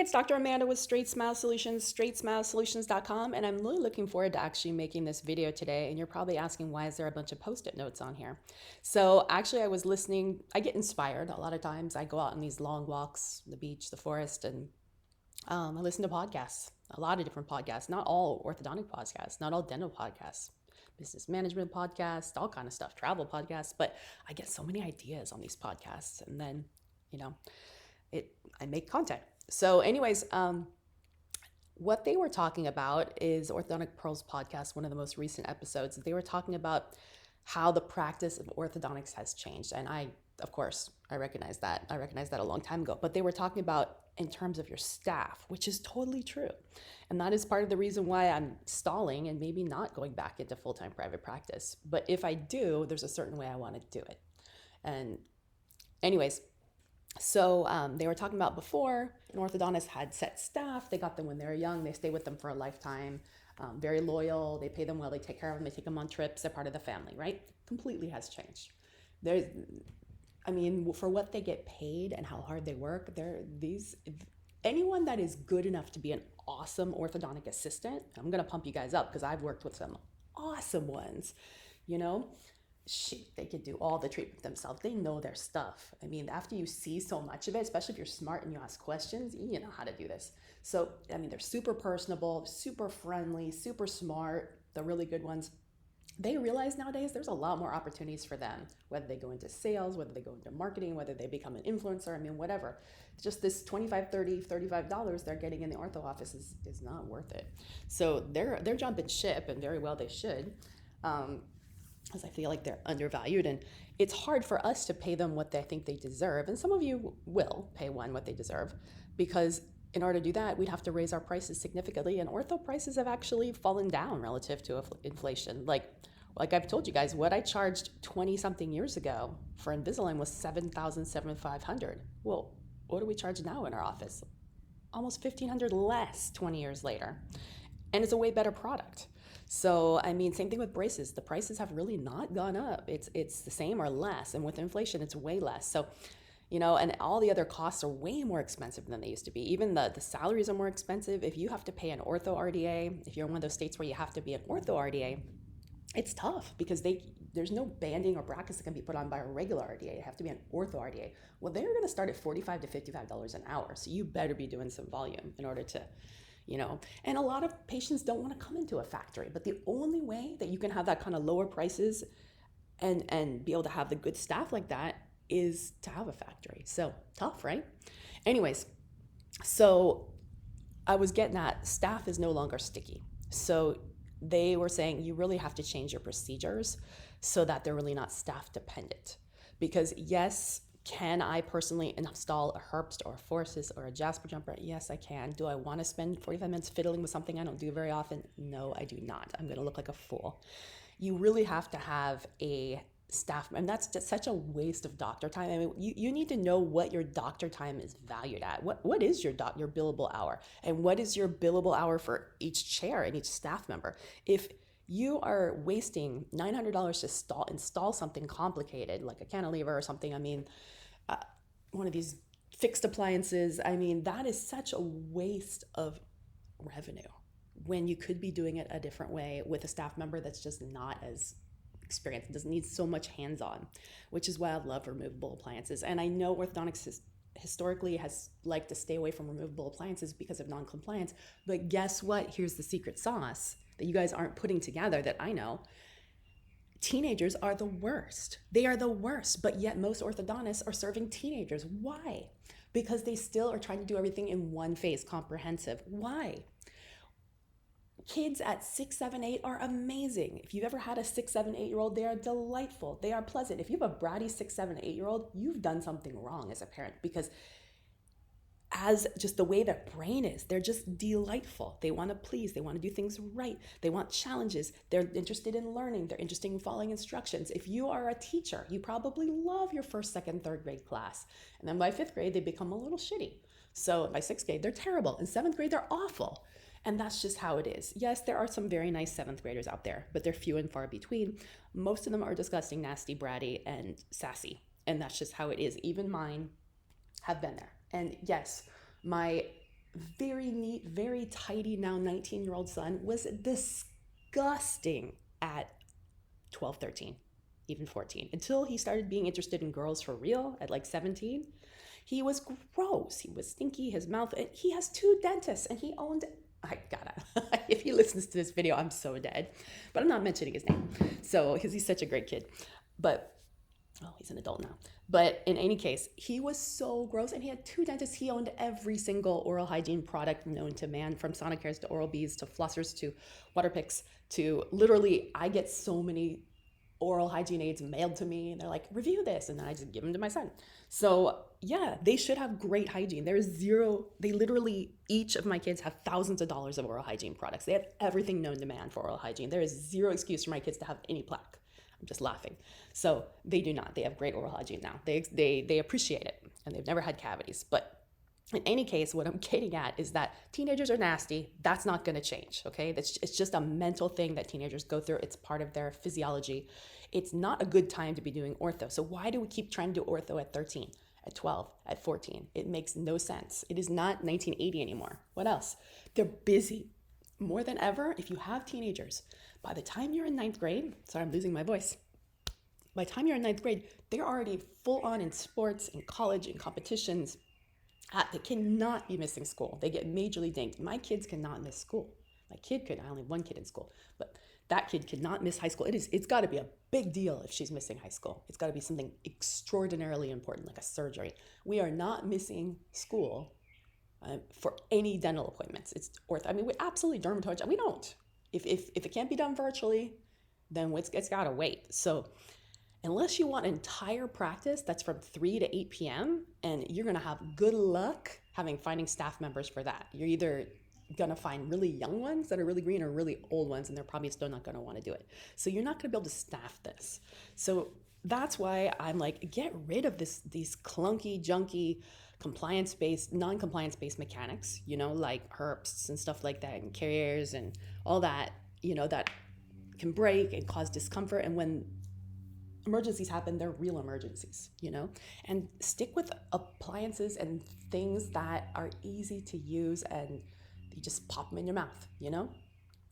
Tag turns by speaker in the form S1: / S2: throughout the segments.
S1: it's Dr. Amanda with Straightsmile Solutions, straightsmilesolutions.com, and I'm really looking forward to actually making this video today. And you're probably asking, why is there a bunch of Post-it notes on here? So actually I was listening, I get inspired a lot of times. I go out on these long walks, the beach, the forest, and I listen to podcasts, a lot of different podcasts, not all orthodontic podcasts, not all dental podcasts, business management podcasts, all kind of stuff, travel podcasts, but I get so many ideas on these podcasts, and then, I make content. So anyways, what they were talking about is Orthodontic Pearls podcast, one of the most recent episodes. They were talking about how the practice of orthodontics has changed. And of course, I recognize that. I recognized that a long time ago. But they were talking about in terms of your staff, which is totally true. And that is part of the reason why I'm stalling and maybe not going back into full-time private practice. But if I do, there's a certain way I want to do it. And anyways, so they were talking about before, an orthodontist had set staff. They got them when they were young. They stay with them for a lifetime. Very loyal. They pay them well. They take care of them. They take them on trips. They're part of the family, right? Completely has changed. For what they get paid and how hard they work, anyone that is good enough to be an awesome orthodontic assistant, I'm going to pump you guys up because I've worked with some awesome ones, they could do all the treatment themselves. They know their stuff. After you see so much of it, especially if you're smart and you ask questions, you know how to do this. So, they're super personable, super friendly, super smart, the really good ones. They realize nowadays there's a lot more opportunities for them, whether they go into sales, whether they go into marketing, whether they become an influencer, whatever. Just this $25, $30, $35 they're getting in the ortho office is not worth it. So they're jumping ship, and very well they should. Because I feel like they're undervalued, and it's hard for us to pay them what they think they deserve. And some of you will pay what they deserve, because in order to do that, we'd have to raise our prices significantly. And ortho prices have actually fallen down relative to inflation. Like I've told you guys, what I charged 20 something years ago for Invisalign was $7,500. Well, what do we charge now in our office? Almost $1,500 less 20 years later. And it's a way better product. So, same thing with braces. The prices have really not gone up. It's the same or less. And with inflation, it's way less. So, and all the other costs are way more expensive than they used to be. Even the salaries are more expensive. If you have to pay an ortho RDA, if you're in one of those states where you have to be an ortho RDA, it's tough because there's no banding or brackets that can be put on by a regular RDA. You have to be an ortho RDA. Well, they're going to start at $45 to $55 an hour. So you better be doing some volume in order to and a lot of patients don't want to come into a factory, but the only way that you can have that kind of lower prices and be able to have the good staff like that is to have a factory. So tough, right? Anyways, so I was getting at staff is no longer sticky. So they were saying you really have to change your procedures so that they're really not staff dependent. Because yes, can I personally install a Herbst or a Forceps or a Jasper jumper? Yes, I can. Do I want to spend 45 minutes fiddling with something I don't do very often? No, I do not. I'm going to look like a fool. You really have to have a staff, and that's just such a waste of doctor time. You need to know what your doctor time is valued at. What is your billable hour? And what is your billable hour for each chair and each staff member? If you are wasting $900 to install something complicated like a cantilever or something, one of these fixed appliances, that is such a waste of revenue when you could be doing it a different way with a staff member that's just not as experienced. It doesn't need so much hands-on, which is why I love removable appliances. And I know orthodontics historically has liked to stay away from removable appliances because of non-compliance. But guess what? Here's the secret sauce that you guys aren't putting together that I know. Teenagers are the worst. They are the worst, but yet most orthodontists are serving teenagers. Why? Because they still are trying to do everything in one phase, comprehensive. Why? Kids at 6, 7, 8 are amazing. If you've ever had a 6, 7, 8-year-old, they are delightful. They are pleasant. If you have a bratty 6, 7, 8-year-old, you've done something wrong as a parent, because as just the way their brain is, they're just delightful. They want to please. They want to do things right. They want challenges. They're interested in learning. They're interested in following instructions. If you are a teacher, you probably love your first, second, third grade class. And then by 5th grade, they become a little shitty. So by 6th grade, they're terrible. In 7th grade, they're awful. And that's just how it is. Yes, there are some very nice 7th graders out there, but they're few and far between. Most of them are disgusting, nasty, bratty, and sassy. And that's just how it is. Even mine have been there. And yes, my very neat, very tidy, now 19-year-old son was disgusting at 12, 13, even 14, until he started being interested in girls for real at like 17. He was gross. He was stinky. His mouth, he has 2 dentists and he owned, I gotta, if he listens to this video, I'm so dead, but I'm not mentioning his name. So, because he's such a great kid, but, oh, he's an adult now. But in any case, he was so gross and he had 2 dentists. He owned every single oral hygiene product known to man, from Sonicares to Oral-B's to flossers to water picks to literally, I get so many oral hygiene aids mailed to me and they're like, review this. And then I just give them to my son. So yeah, they should have great hygiene. There's zero, they literally, each of my kids have thousands of dollars of oral hygiene products. They have everything known to man for oral hygiene. There is zero excuse for my kids to have any plaque. I'm just laughing. So they do not. They have great oral hygiene now. They appreciate it and they've never had cavities. But in any case, what I'm getting at is that teenagers are nasty. That's not going to change, okay? It's just a mental thing that teenagers go through. It's part of their physiology. It's not a good time to be doing ortho. So why do we keep trying to do ortho at 13, at 12, at 14? It makes no sense. It is not 1980 anymore. What else? They're busy. More than ever, if you have teenagers, by the time you're in 9th grade, sorry, I'm losing my voice. By the time you're in 9th grade, they're already full on in sports, in college, in competitions. They cannot be missing school. They get majorly dinged. My kids cannot miss school. My kid could. I only have 1 kid in school, but that kid could not miss high school. It's got to be a big deal if she's missing high school. It's got to be something extraordinarily important, like a surgery. We are not missing school for any dental appointments. It's ortho. I mean, we absolutely dermatology. We don't. If it can't be done virtually, then it's got to wait. So unless you want an entire practice that's from 3 to 8 p.m. and you're going to have good luck finding staff members for that. You're either going to find really young ones that are really green or really old ones, and they're probably still not going to want to do it. So you're not going to be able to staff this. So that's why I'm like, get rid of these clunky, junky, compliance-based, non-compliance-based mechanics, like herps and stuff like that, and carriers and all that, that can break and cause discomfort. And when emergencies happen, they're real emergencies, and stick with appliances and things that are easy to use and you just pop them in your mouth,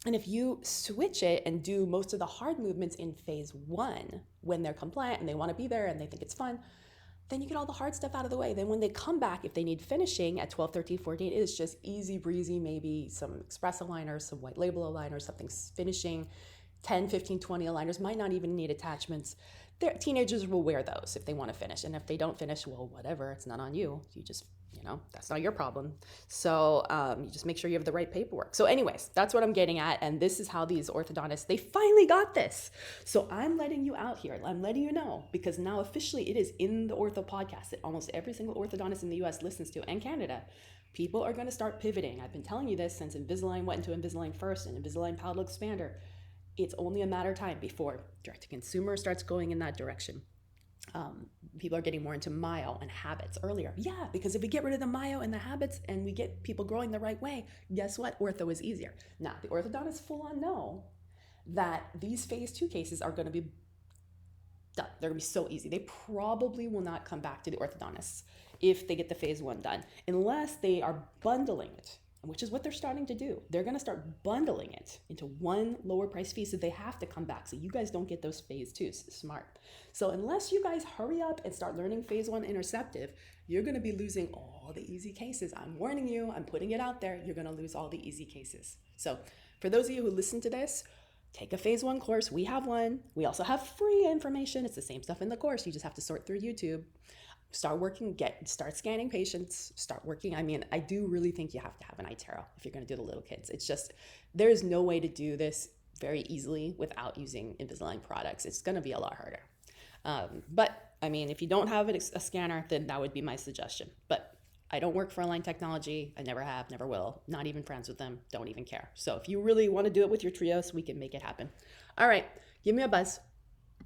S1: And if you switch it and do most of the hard movements in phase 1 when they're compliant and they want to be there and they think it's fun, then you get all the hard stuff out of the way. Then when they come back, if they need finishing at 12, 13, 14, it's just easy breezy, maybe some express aligners, some white label aligners, something finishing. 10, 15, 20 aligners, might not even need attachments. Teenagers will wear those if they want to finish. And if they don't finish, well, whatever, it's not on you. You just, that's not your problem. So you just make sure you have the right paperwork. So anyways, that's what I'm getting at. And this is how these orthodontists, they finally got this. So I'm letting you out here. I'm letting you know, because now officially it is in the Ortho podcast that almost every single orthodontist in the US listens to, and Canada. People are going to start pivoting. I've been telling you this since Invisalign went into Invisalign First and Invisalign Palatal Expander. It's only a matter of time before direct-to-consumer starts going in that direction. People are getting more into myo and habits earlier. Yeah, because if we get rid of the myo and the habits and we get people growing the right way, guess what? Ortho is easier. Now, the orthodontists full on know that these phase 2 cases are going to be done. They're going to be so easy. They probably will not come back to the orthodontists if they get the phase 1 done, unless they are bundling it, which is what they're starting to do. They're going to start bundling it into one lower price fee, so they have to come back. So you guys don't get those phase 2s. Smart. So unless you guys hurry up and start learning phase 1 interceptive, you're going to be losing all the easy cases. I'm warning you. I'm putting it out there. You're going to lose all the easy cases. So for those of you who listen to this, take a phase 1 course. We have one. We also have free information. It's the same stuff in the course. You just have to sort through YouTube. Start scanning patients, start working. I mean, I do really think you have to have an iTero if you're going to do the little kids. It's just, there's no way to do this very easily without using Invisalign products. It's going to be a lot harder. But I mean, if you don't have a scanner, then that would be my suggestion. But I don't work for Align Technology. I never have, never will. Not even friends with them. Don't even care. So if you really want to do it with your trios, we can make it happen. All right. Give me a buzz.